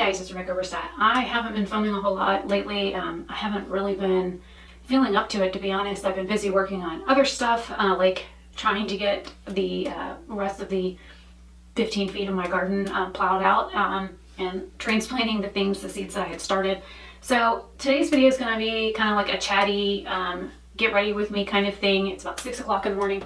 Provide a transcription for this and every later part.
guys, it's Rebecca Oberstadt. I haven't been filming a whole lot lately. I haven't really been feeling up to it, to be honest. I've been busy working on other stuff, like trying to get the rest of the 15 feet of my garden plowed out and transplanting the seeds that I had started. So today's video is going to be kind of like a chatty, get ready with me kind of thing. It's about 6 o'clock in the morning.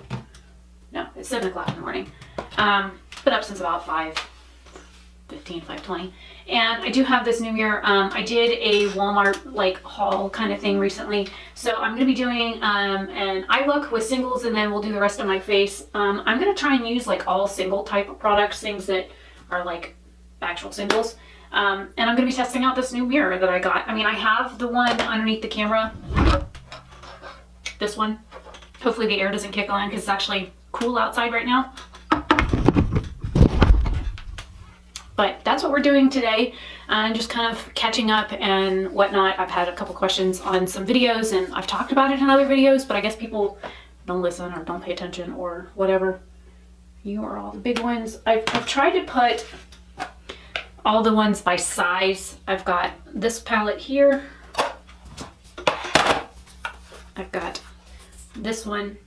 No, it's 7 o'clock in the morning. Been up since about 5:15, 5:20. And I do have this new mirror. I did a Walmart like haul kind of thing recently. So I'm going to be doing an eye look with singles, and then we'll do the rest of my face. I'm going to try and use like all single type of products, things that are like actual singles. And I'm going to be testing out this new mirror that I got. I mean, I have the one underneath the camera. This one. Hopefully the air doesn't kick on because it's actually cool outside right now. But that's what we're doing today, and just kind of catching up and whatnot. I've had a couple questions on some videos, and I've talked about it in other videos, but I guess people don't listen or don't pay attention or whatever. You are all the big ones. I've tried to put all the ones by size. I've got this palette here. I've got this one.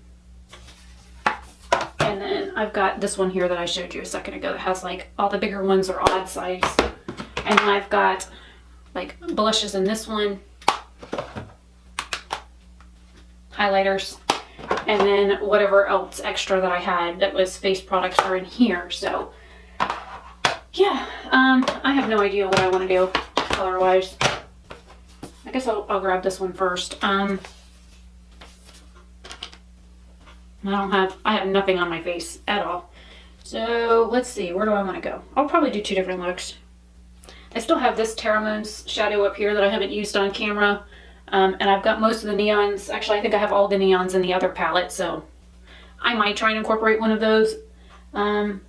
And then I've got this one here that I showed you a second ago that has like all the bigger ones are odd size. And then I've got like blushes in this one, highlighters, and then whatever else extra that I had that was face products are in here. So yeah, I have no idea what I want to do color wise. I guess I'll grab this one first. I have nothing on my face at all. So let's see, where do I want to go? I'll probably do two different looks. I still have this Terra Moons shadow up here that I haven't used on camera. And I've got most of the neons. Actually, I think I have all the neons in the other palette, so I might try and incorporate one of those. I'm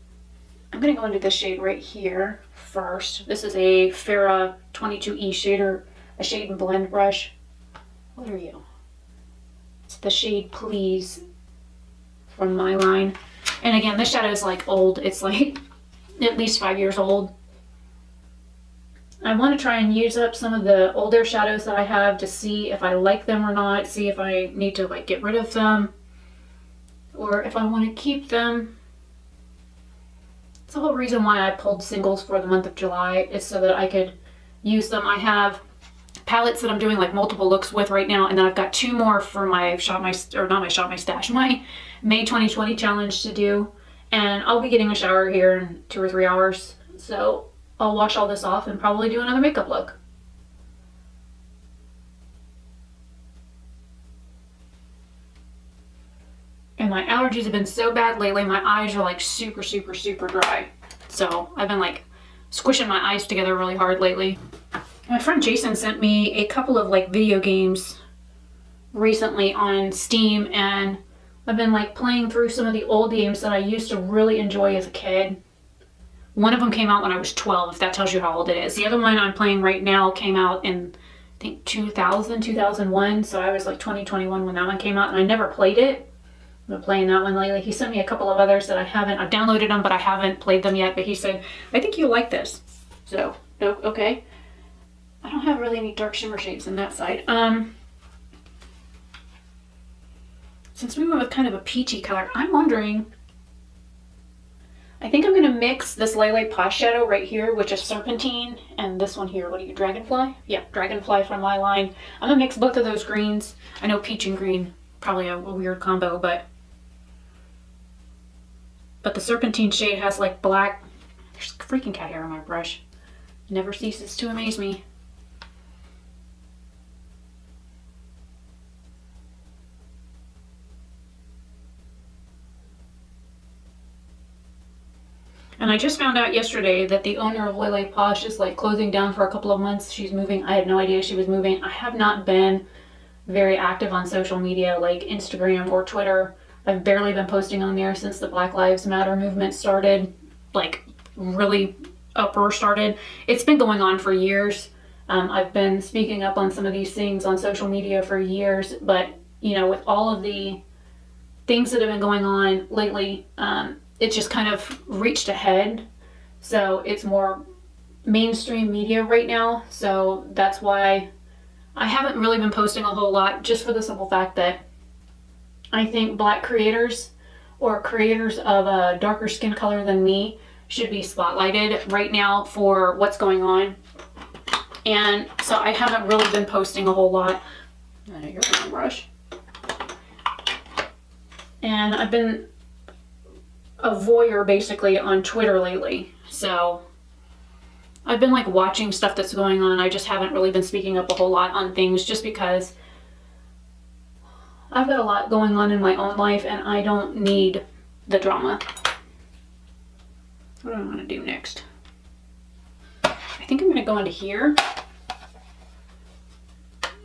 going to go into this shade right here first. This is a Farrah 22E shader, a shade and blend brush. What are you? It's the shade Please from my line. And again, this shadow is like old. It's like at least 5 years old. I want to try and use up some of the older shadows that I have to see if I like them or not, see if I need to like get rid of them or if I want to keep them. It's the whole reason why I pulled singles for the month of July, is so that I could use them. I have palettes that I'm doing like multiple looks with right now, and then I've got two more for my my May 2020 challenge to do, and I'll be getting a shower here in 2 or 3 hours, so I'll wash all this off and probably do another makeup look. And my allergies have been so bad lately, my eyes are like super dry, so I've been like squishing my eyes together really hard lately. My friend Jason sent me a couple of like video games recently on Steam, and I've been like playing through some of the old games that I used to really enjoy as a kid. One of them came out when I was 12, if that tells you how old it is. The other one I'm playing right now came out in, I think 2001, so I was like 21 when that one came out, and I never played it. I've been playing that one lately. He sent me a couple of others that I've downloaded them, but I haven't played them yet, but he said, I think you'll like this. So, okay. I don't have really any dark shimmer shades in that side. Since we went with kind of a peachy color, I'm wondering, I think I'm going to mix this Lele Posh shadow right here, which is Serpentine, and this one here, what are you, Dragonfly? Yeah, Dragonfly from my line. I'm going to mix both of those greens. I know peach and green, probably a weird combo, but the Serpentine shade has like black, there's freaking cat hair on my brush. It never ceases to amaze me. And I just found out yesterday that the owner of Lele Posh is like closing down for a couple of months. She's moving. I had no idea she was moving. I have not been very active on social media like Instagram or Twitter. I've barely been posting on there since the Black Lives Matter movement started, like really uproar started. It's been going on for years. I've been speaking up on some of these things on social media for years, but you know, with all of the things that have been going on lately, it just kind of reached a head. So it's more mainstream media right now, so that's why I haven't really been posting a whole lot, just for the simple fact that I think black creators or creators of a darker skin color than me should be spotlighted right now for what's going on. And so I haven't really been posting a whole lot. I know you're gonna rush. And I've been a voyeur basically on Twitter lately. So I've been like watching stuff that's going on. I just haven't really been speaking up a whole lot on things just because I've got a lot going on in my own life and I don't need the drama. What do I want to do next? I think I'm going to go into here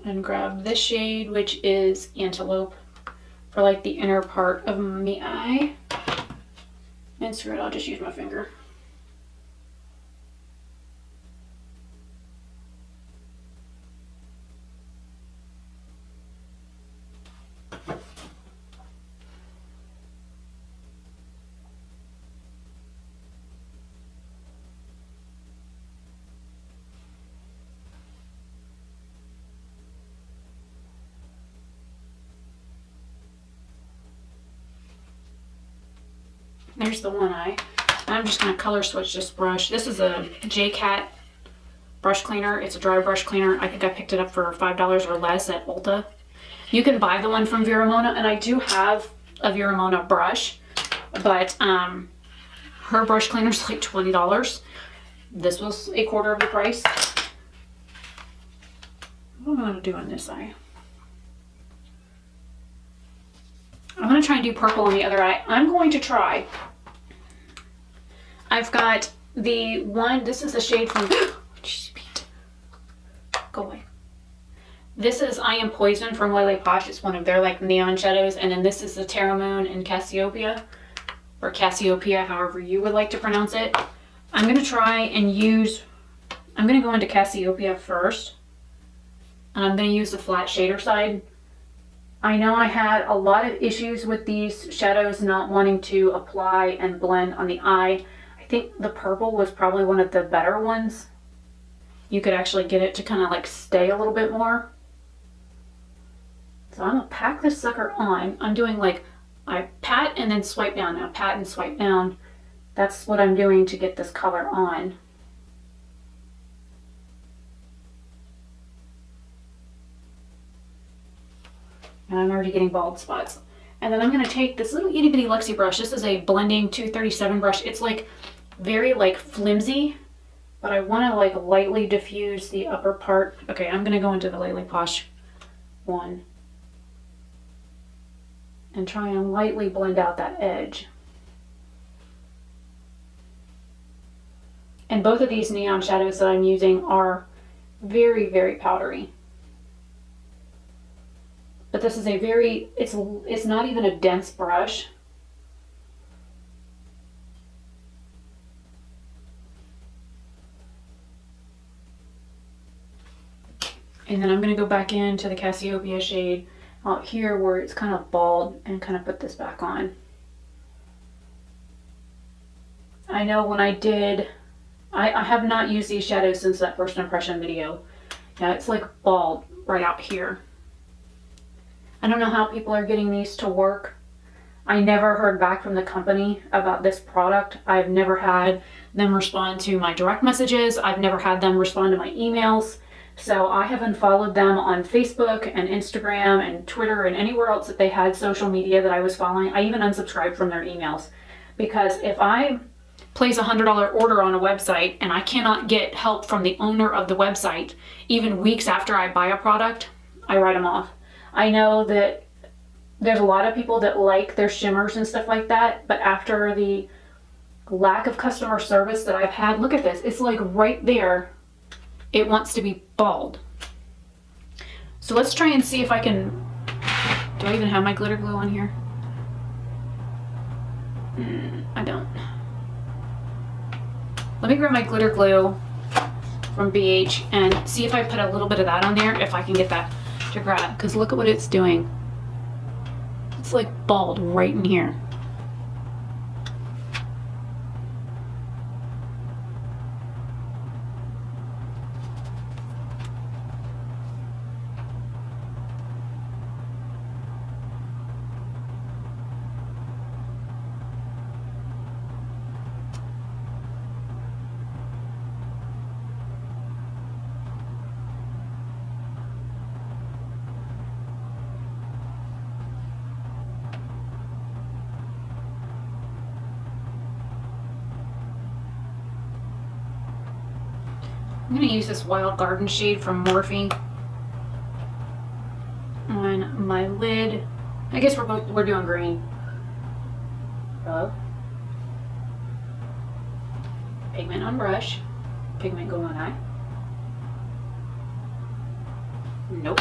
and grab this shade, which is Antelope, for like the inner part of my eye. And screw it, I'll just use my finger. There's the one eye. I'm just going to color switch this brush. This is a J-Cat brush cleaner. It's a dry brush cleaner. I think I picked it up for $5 or less at Ulta. You can buy the one from Viramona, and I do have a Viramona brush, but her brush cleaner is like $20. This was a quarter of the price. What am I going to do on this eye? I'm going to try and do purple on the other eye. I'm going to try. I've got the one, this is the shade from, jeez, Pete. Go away. This is I Am Poison from Lele Posh. It's one of their like neon shadows. And then this is the Terra Moon in Cassiopeia, or Cassiopeia, however you would like to pronounce it. I'm going to try and use, I'm going to go into Cassiopeia first. And I'm going to use the flat shader side. I know I had a lot of issues with these shadows not wanting to apply and blend on the eye. I think the purple was probably one of the better ones. You could actually get it to kind of like stay a little bit more. So I'm going to pack this sucker on. I'm doing like, I pat and then swipe down. Now pat and swipe down. That's what I'm doing to get this color on. And I'm already getting bald spots. And then I'm going to take this little itty bitty Luxie brush. This is a blending 237 brush. It's like very like flimsy, but I want to like lightly diffuse the upper part. Okay, I'm going to go into the Lele Posh one and try and lightly blend out that edge. And both of these neon shadows that I'm using are very, very powdery. But this is a very, it's not even a dense brush. And then I'm going to go back into the Cassiopeia shade out here where it's kind of bald and kind of put this back on. I know when I did, I have not used these shadows since that first impression video. Yeah, it's like bald right out here. I don't know how people are getting these to work. I never heard back from the company about this product. I've never had them respond to my direct messages. I've never had them respond to my emails. So I have unfollowed them on Facebook and Instagram and Twitter and anywhere else that they had social media that I was following. I even unsubscribed from their emails, because if I place a $100 order on a website and I cannot get help from the owner of the website, even weeks after I buy a product, I write them off. I know that there's a lot of people that like their shimmers and stuff like that, but after the lack of customer service that I've had, look at this, it's like right there, it wants to be bald. So let's try and see if I can, do I even have my glitter glue on here? I don't. Let me grab my glitter glue from BH and see if I put a little bit of that on there, if I can get that to grab, because look at what it's doing. It's like bald right in here. I'm going to use this Wild Garden shade from Morphe on my lid. I guess we're doing green. Hello? Pigment on brush. Pigment go on eye. Nope.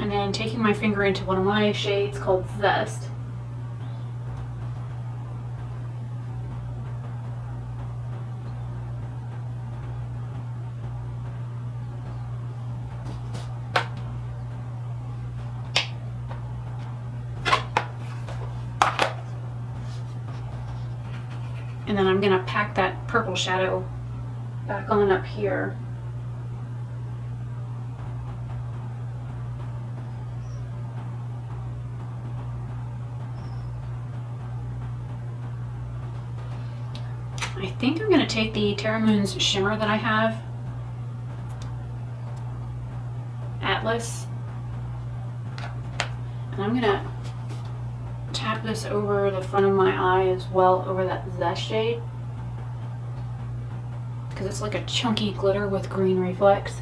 And then taking my finger into one of my shades called Zest. And then I'm gonna pack that purple shadow back on up here. I think I'm gonna take the Terra Moons shimmer that I have, Atlas, and I'm gonna tap this over the front of my eye as well, over that Zest shade, because it's like a chunky glitter with green reflex.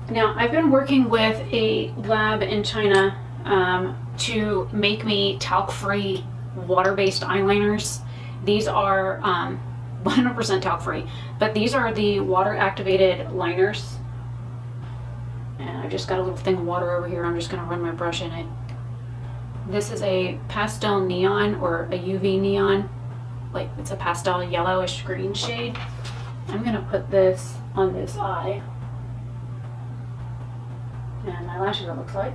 Now, I've been working with a lab in China to make me talc-free water-based eyeliners. These are 100% talc-free, but these are the water-activated liners. And I've just got a little thing of water over here. I'm just going to run my brush in it. This is a pastel neon, or a UV neon. Like, it's a pastel yellowish green shade. I'm going to put this on this eye. And my lashes, it looks like.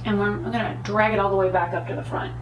And I'm going to drag it all the way back up to the front.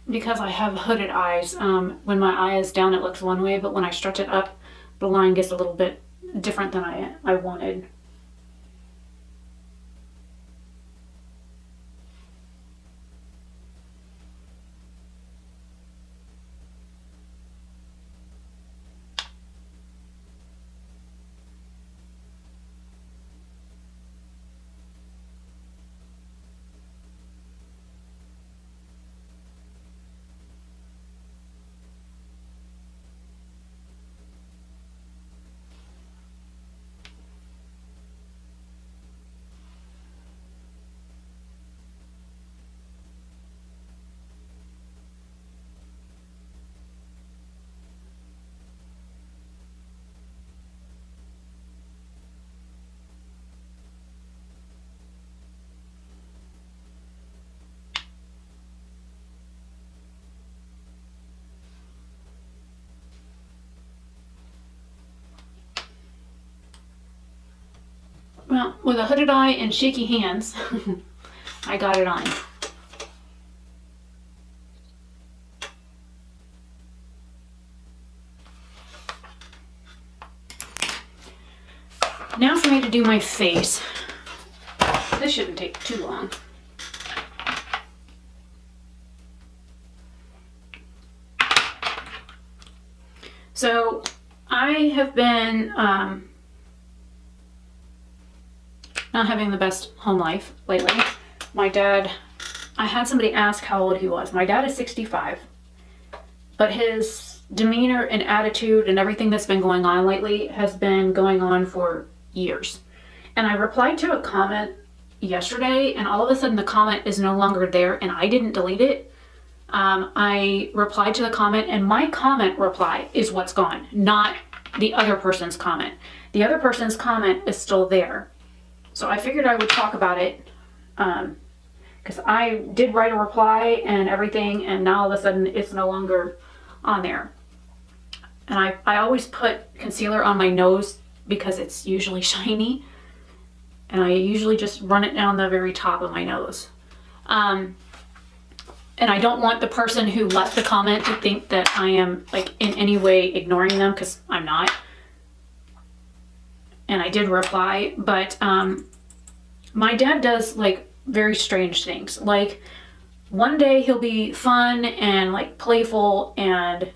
Because I have hooded eyes, when my eye is down it looks one way, but when I stretch it up, the line gets a little bit different than I wanted. Well, with a hooded eye and shaky hands, I got it on. Now for me to do my face. This shouldn't take too long. So I have been not having the best home life lately. My dad, I had somebody ask how old he was. My dad is 65, but his demeanor and attitude and everything that's been going on lately has been going on for years. And I replied to a comment yesterday, and all of a sudden the comment is no longer there, and I didn't delete it. I replied to the comment, and my comment reply is what's gone, not the other person's comment. The other person's comment is still there. So I figured I would talk about it, because I did write a reply and everything, and now all of a sudden it's no longer on there. And I always put concealer on my nose because it's usually shiny, and I usually just run it down the very top of my nose. And I don't want the person who left the comment to think that I am like in any way ignoring them, because I'm not. And I did reply, but my dad does like very strange things. Like one day he'll be fun and like playful and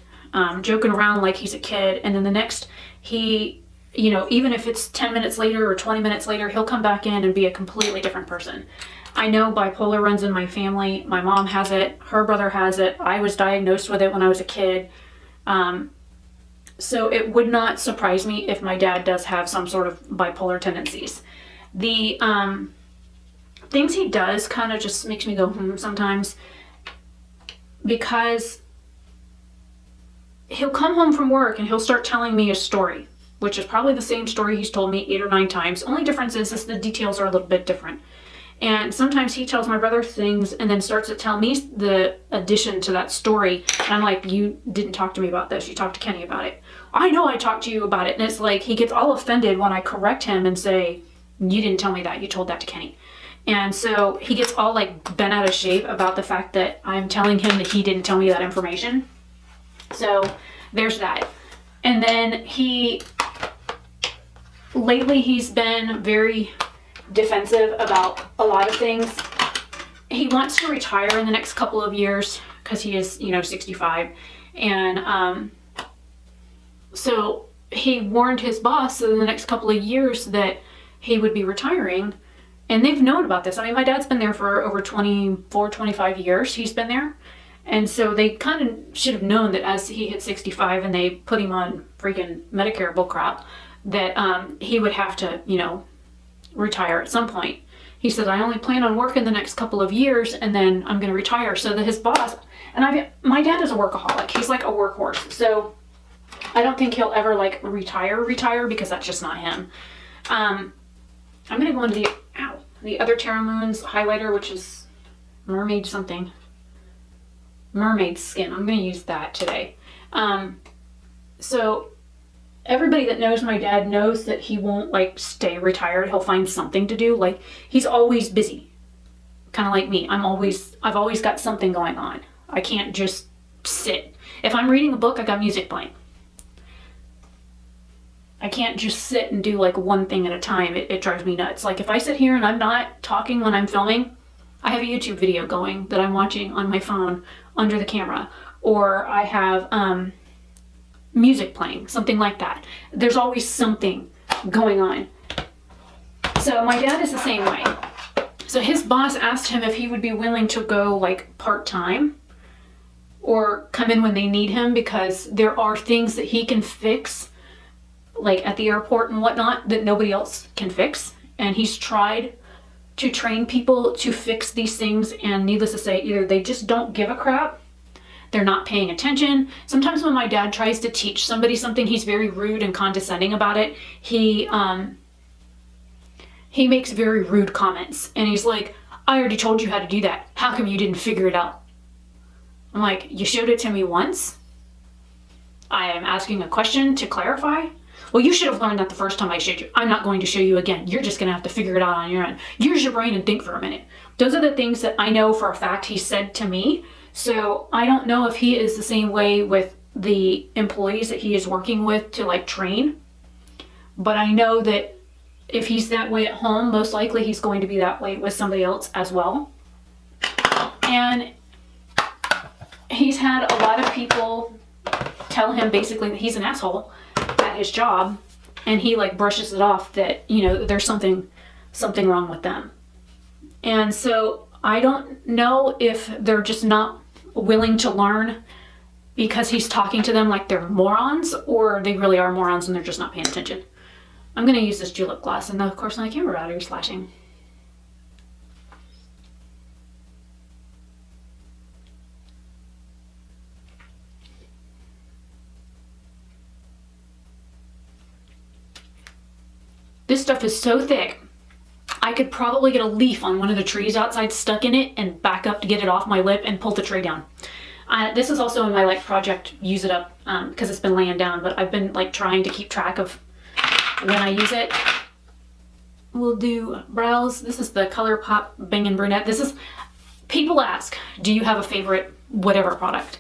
joking around like he's a kid, and then the next he, you know, even if it's 10 minutes later or 20 minutes later, he'll come back in and be a completely different person. I know bipolar runs in my family. My mom has it. Her brother has it. I was diagnosed with it when I was a kid. So it would not surprise me if my dad does have some sort of bipolar tendencies. The things he does kind of just makes me go, sometimes, because he'll come home from work and he'll start telling me a story, which is probably the same story he's told me 8 or 9 times. Only difference is the details are a little bit different. And sometimes he tells my brother things and then starts to tell me the addition to that story. And I'm like, you didn't talk to me about this. You talked to Kenny about it. I know I talked to you about it. And it's like he gets all offended when I correct him and say, you didn't tell me that. You told that to Kenny. And so he gets all like bent out of shape about the fact that I'm telling him that he didn't tell me that information. So there's that. And then lately he's been very defensive about a lot of things. He wants to retire in the next couple of years because he is, 65. And so he warned his boss in the next couple of years that he would be retiring. And they've known about this. I mean, my dad's been there for over 24, 25 years. He's been there. And so they kind of should have known that as he hit 65 and they put him on freaking Medicare bullcrap, that he would have to, retire at some point. He said, I only plan on working the next couple of years and then I'm going to retire. So that his boss, and my dad is a workaholic. He's like a workhorse. So I don't think he'll ever like retire because that's just not him. I'm going to go into the other Terra Moons highlighter, which is mermaid skin. I'm going to use that today. So everybody that knows my dad knows that he won't like stay retired. He'll find something to do. Like he's always busy, kind of like me. I've always got something going on. I can't just sit. If I'm reading a book, I got music playing. I can't just sit and do like one thing at a time. It drives me nuts. Like if I sit here and I'm not talking when I'm filming, I have a YouTube video going that I'm watching on my phone under the camera, or I have music playing, something like that. There's always something going on. So my dad is the same way. So his boss asked him if he would be willing to go like part-time or come in when they need him, because there are things that he can fix, like at the airport and whatnot, that nobody else can fix. And he's tried to train people to fix these things, and needless to say, either they just don't give a crap, they're not paying attention. Sometimes when my dad tries to teach somebody something, he's very rude and condescending about it. He makes very rude comments, and he's like, I already told you how to do that. How come you didn't figure it out? I'm like, you showed it to me once? I am asking a question to clarify. Well, you should have learned that the first time I showed you. I'm not going to show you again. You're just going to have to figure it out on your own. Use your brain and think for a minute. Those are the things that I know for a fact he said to me. So I don't know if he is the same way with the employees that he is working with to like train. But I know that if he's that way at home, most likely he's going to be that way with somebody else as well. And he's had a lot of people tell him basically that he's an asshole at his job, and he like brushes it off that, you know, there's something wrong with them. And so I don't know if they're just not willing to learn because he's talking to them like they're morons, or they really are morons and they're just not paying attention. I'm going to use this julep gloss, and of course my camera battery is flashing. This stuff is so thick, I could probably get a leaf on one of the trees outside stuck in it and back up to get it off my lip and pull the tray down. This is also in my like project Use It Up because it's been laying down, but I've been like trying to keep track of when I use it. We'll do brows. This is the ColourPop Bangin' Brunette. This is, people ask, do you have a favorite whatever product?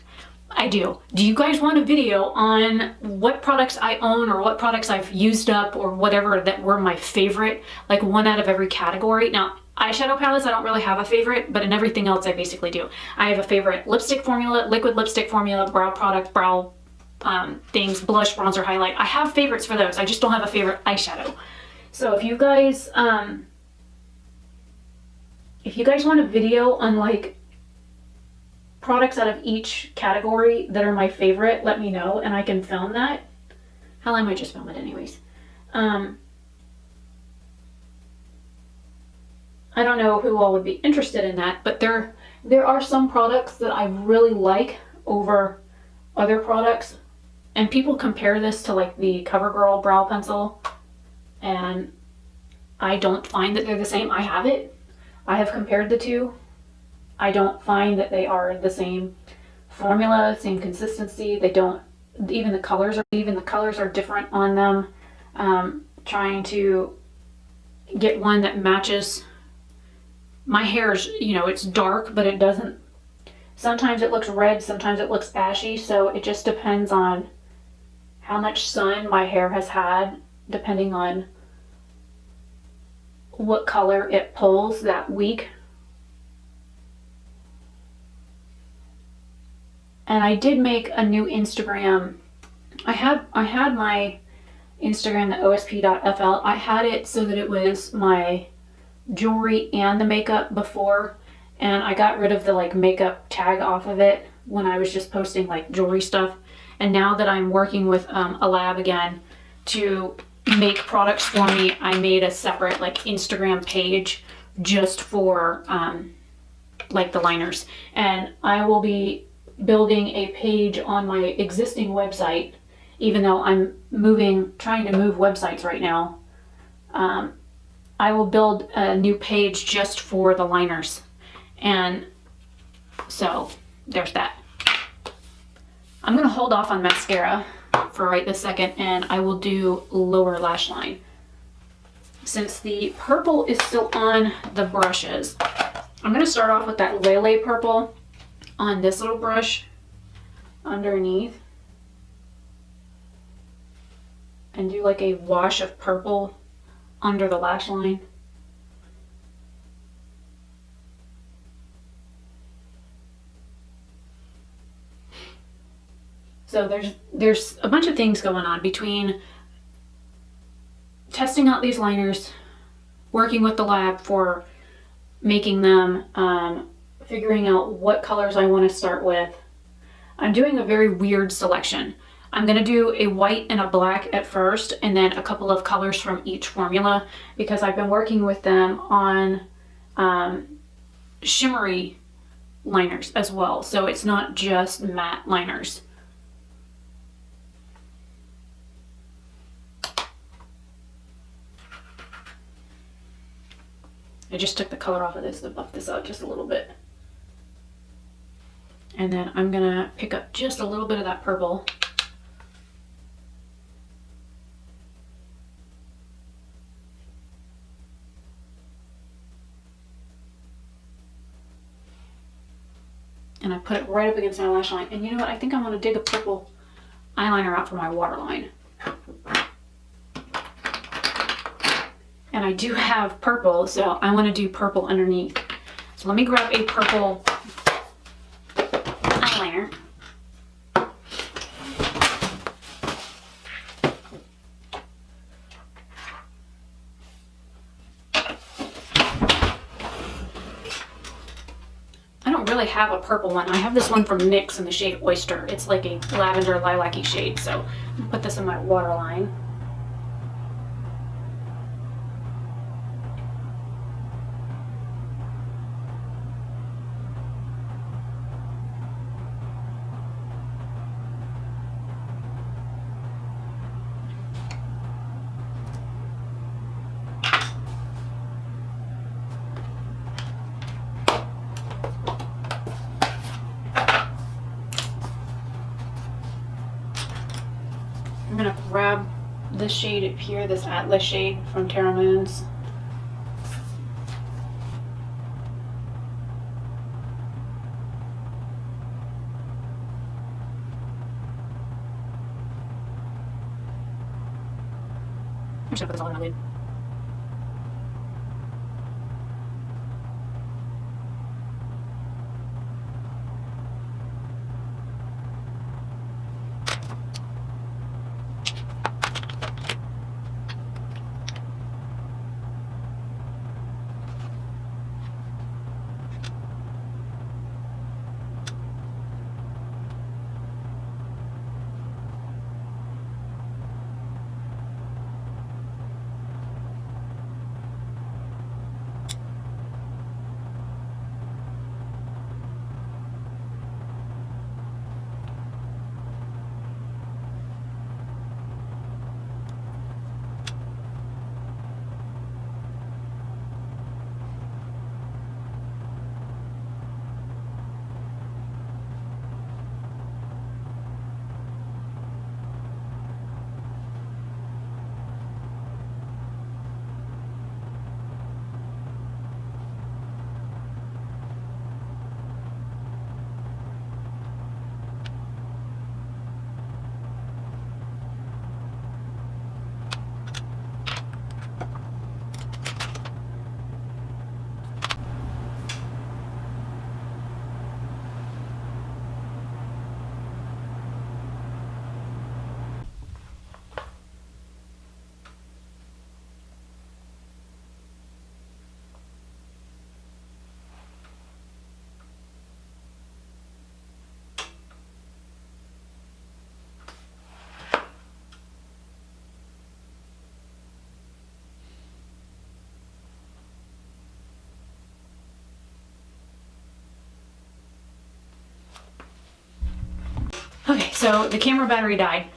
I do. Do you guys want a video on what products I own or what products I've used up or whatever that were my favorite, like one out of every category? Now, eyeshadow palettes, I don't really have a favorite, but in everything else I basically do. I have a favorite lipstick formula, liquid lipstick formula, brow product, brow things, blush, bronzer, highlight. I have favorites for those. I just don't have a favorite eyeshadow. So if you guys want a video on like products out of each category that are my favorite, let me know and I can film that. Hell, I might just film it anyways. I don't know who all would be interested in that, but there are some products that I really like over other products, and people compare this to like the CoverGirl brow pencil, and I don't find that they're the same. I have it. I have compared the two. I don't find that they are the same formula, same consistency. They don't, even the colors are different on them. Trying to get one that matches my hair's, you know, it's dark, but it doesn't, sometimes it looks red, sometimes it looks ashy. So it just depends on how much sun my hair has had, depending on what color it pulls that week. And I did make a new Instagram. I had my Instagram, the osp.fl. I had it so that it was my jewelry and the makeup before, and I got rid of the like makeup tag off of it when I was just posting like jewelry stuff. And now that I'm working with a lab again to make products for me, I made a separate like Instagram page just for like the liners. And I will be building a page on my existing website, even though I'm trying to move websites right now. I will build a new page just for the liners. And so there's that. I'm gonna hold off on mascara for right this second, and I will do lower lash line. Since the purple is still on the brushes, I'm gonna start off with that Lele purple on this little brush underneath and do like a wash of purple under the lash line. So there's a bunch of things going on between testing out these liners, working with the lab for making them, figuring out what colors I want to start with. I'm doing a very weird selection. I'm going to do a white and a black at first, and then a couple of colors from each formula, because I've been working with them on shimmery liners as well. So it's not just matte liners. I just took the color off of this to buff this out just a little bit. And then I'm gonna pick up just a little bit of that purple. And I put it right up against my lash line. And you know what? I think I'm going to dig a purple eyeliner out for my waterline. And I do have purple, so I want to do purple underneath. So let me grab a purple eyeliner. I don't really have a purple one. I have this one from NYX in the shade Oyster. It's like a lavender lilac-y shade, so I'll put this in my waterline. I'm gonna grab this shade up here, this Atlas shade from Terra Moons. I'm just gonna put this all in my lid. Okay, so the camera battery died,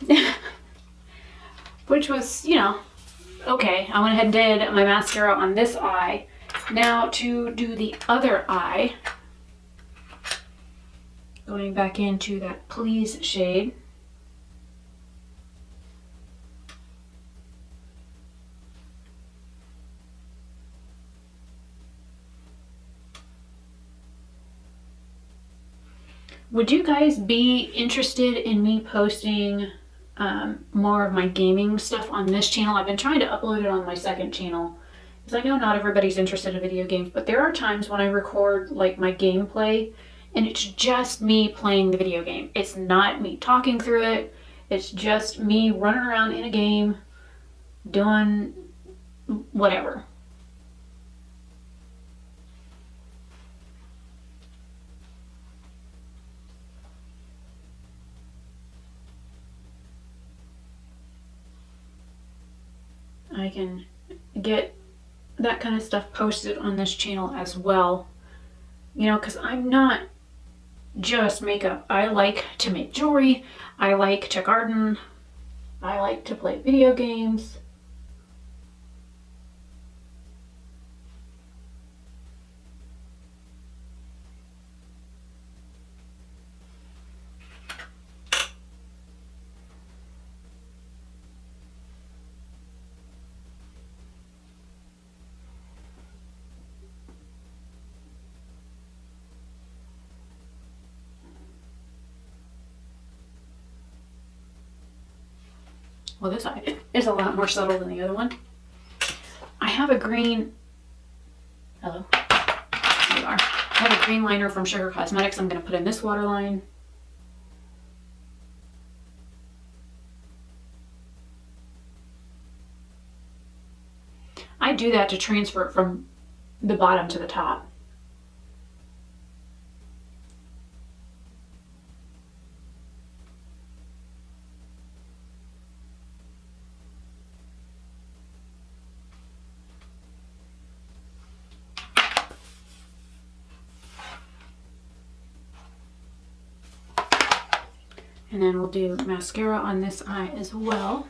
which was, you know, okay. I went ahead and did my mascara on this eye. Now to do the other eye, going back into that Please shade. Would you guys be interested in me posting more of my gaming stuff on this channel? I've been trying to upload it on my second channel because I know not everybody's interested in video games, but there are times when I record like my gameplay and it's just me playing the video game. It's not me talking through it. It's just me running around in a game doing whatever. I can get that kind of stuff posted on this channel as well. You know, because I'm not just makeup. I like to make jewelry. I like to garden. I like to play video games. Well, this eye is a lot more subtle than the other one. I have a green, hello, there you are. I have a green liner from Sugar Cosmetics I'm going to put in this waterline. I do that to transfer it from the bottom to the top. And then we'll do mascara on this eye as well.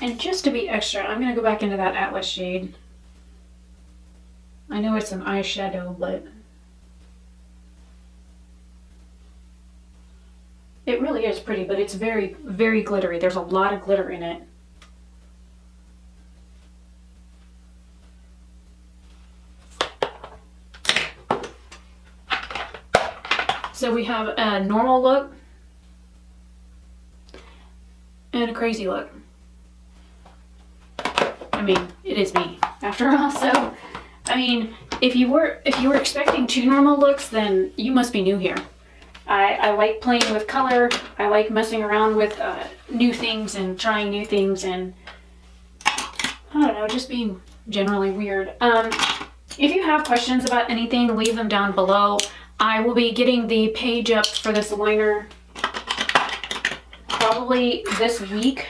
And just to be extra, I'm going to go back into that Atlas shade. I know it's an eyeshadow, but it really is pretty, but it's very, very glittery. There's a lot of glitter in it. So we have a normal look and a crazy look. I mean, it is me after all. So, I mean, if you were expecting two normal looks, then you must be new here. I like playing with color. I like messing around with new things and trying new things, and I don't know, just being generally weird. If you have questions about anything, leave them down below. I will be getting the page up for this liner probably this week.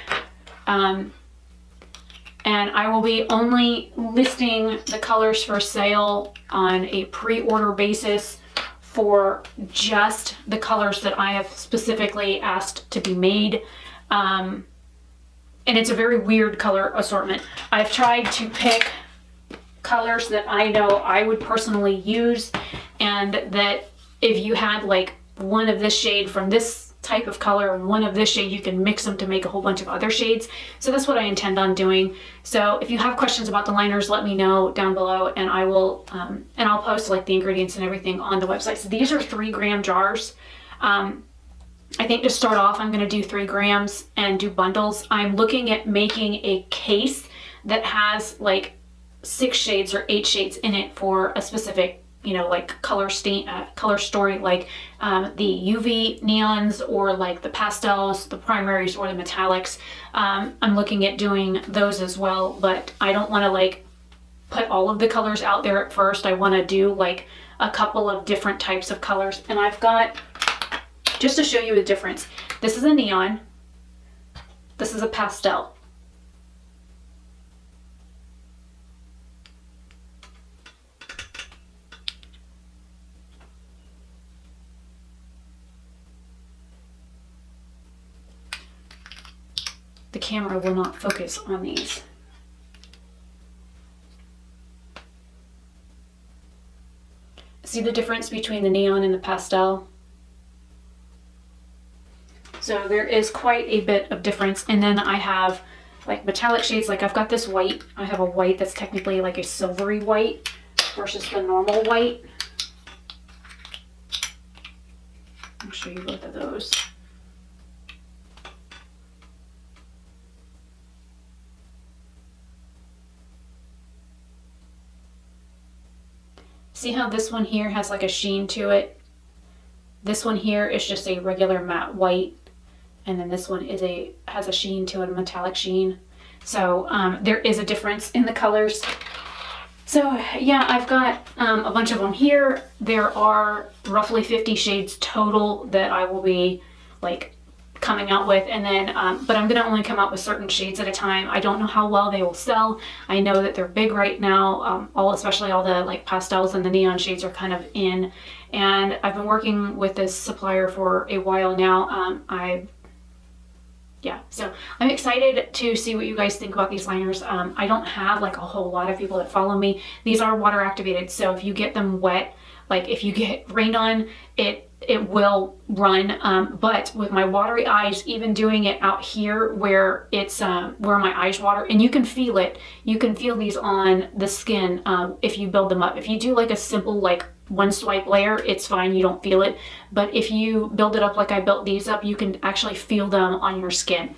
And I will be only listing the colors for sale on a pre-order basis for just the colors that I have specifically asked to be made. And it's a very weird color assortment. I've tried to pick colors that I know I would personally use, and that if you had like one of this shade from this type of color and one of this shade, you can mix them to make a whole bunch of other shades. So that's what I intend on doing. So if you have questions about the liners, let me know down below, and I will and I'll post like the ingredients and everything on the website. So these are 3-gram jars. I think to start off, I'm going to do 3 grams and do bundles. I'm looking at making a case that has like 6 shades or 8 shades in it for a specific, you know, like color story, like the UV neons or like the pastels, the primaries, or the metallics. I'm looking at doing those as well, but I don't want to like put all of the colors out there at first. I want to do like a couple of different types of colors. And I've got, just to show you the difference, this is a neon, this is a pastel. The camera will not focus on these. See the difference between the neon and the pastel? So there is quite a bit of difference. And then I have like metallic shades, like I've got this white. I have a white that's technically like a silvery white versus the normal white. I'll show you both of those. See how this one here has like a sheen to it? This one here is just a regular matte white, and then this one has a sheen to it, a metallic sheen. So there is a difference in the colors. So yeah, I've got a bunch of them here. There are roughly 50 shades total that I will be like coming out with, and then but I'm gonna only come out with certain shades at a time. I don't know how well they will sell. I know that they're big right now, especially all the like pastels and the neon shades are kind of in, and I've been working with this supplier for a while now. Yeah, so I'm excited to see what you guys think about these liners. I don't have like a whole lot of people that follow me. These are water activated, so if you get them wet, like if you get rained on, it will run. But with my watery eyes, even doing it out here where it's where my eyes water, and you can feel it. You can feel these on the skin if you build them up. If you do like a simple like one swipe layer, it's fine, you don't feel it. But if you build it up like I built these up, you can actually feel them on your skin.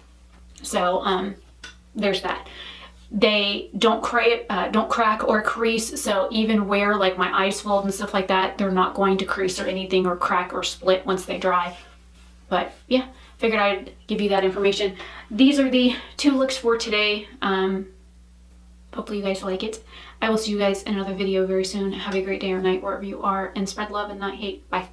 So there's that. They don't crack or crease, so even where like my eyes fold and stuff like that, they're not going to crease or anything or crack or split once they dry. But yeah, figured I'd give you that information. These are the 2 looks for today. Hopefully you guys like it. I will see you guys in another video very soon. Have a great day or night wherever you are, and spread love and not hate. Bye.